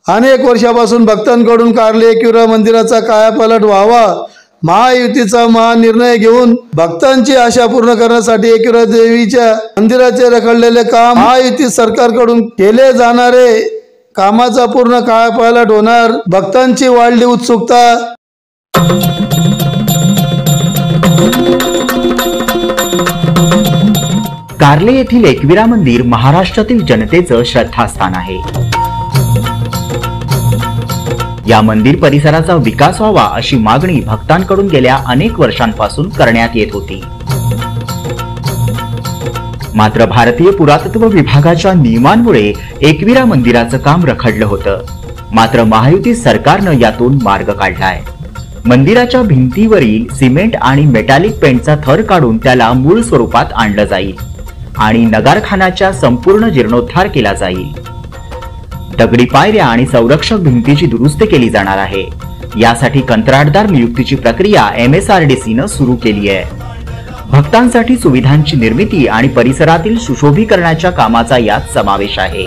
अनेक वर्षापासून भक्तांकडून कारले एकविरा मंदिराचा कायापालट व्हावा, महायुतीचा महानिर्णय घेऊन भक्तांची आशा पूर्ण करण्यासाठी एकविरा देवीच्या मंदिराचे रखडलेले काम महायुती सरकारकडून केले जाणारे कामाचा पूर्ण कायापालट होणार, भक्तांची वाढली उत्सुकता। कारले येथील एकविरा मंदिर महाराष्ट्रातील जनतेचं श्रद्धास्थान आहे। या मंदिर परिसराचा विकास व्हावा अशी मागणी भक्तांकडून गेल्या अनेक वर्षांपासून करण्यात येत होती। मात्र भारतीय पुरातत्व विभागाच्या नियमांमुळे एकविरा मंदिराचं काम रखडलं होतं। मात्र महायुती सरकारनं यातून मार्ग काढलाय। मंदिराच्या भिंतीवरील सिमेंट आणि मेटॅलिक पेंटचा थर काढून त्याला मूळ स्वरूपात आणलं जाईल आणि नगारखानाच्या संपूर्ण जीर्णोद्धार केला जाईल। दगडी पायऱ्या आणि संरक्षक भिंतीची दुरुस्ती केली जाणार आहे। यासाठी कंत्राटदार नियुक्तीची प्रक्रिया MSRDCनं सुरू केली आहे। भक्तांसाठी सुविधांची निर्मिती आणि परिसरातील सुशोभीकरणाच्या कामाचा यात समावेश आहे।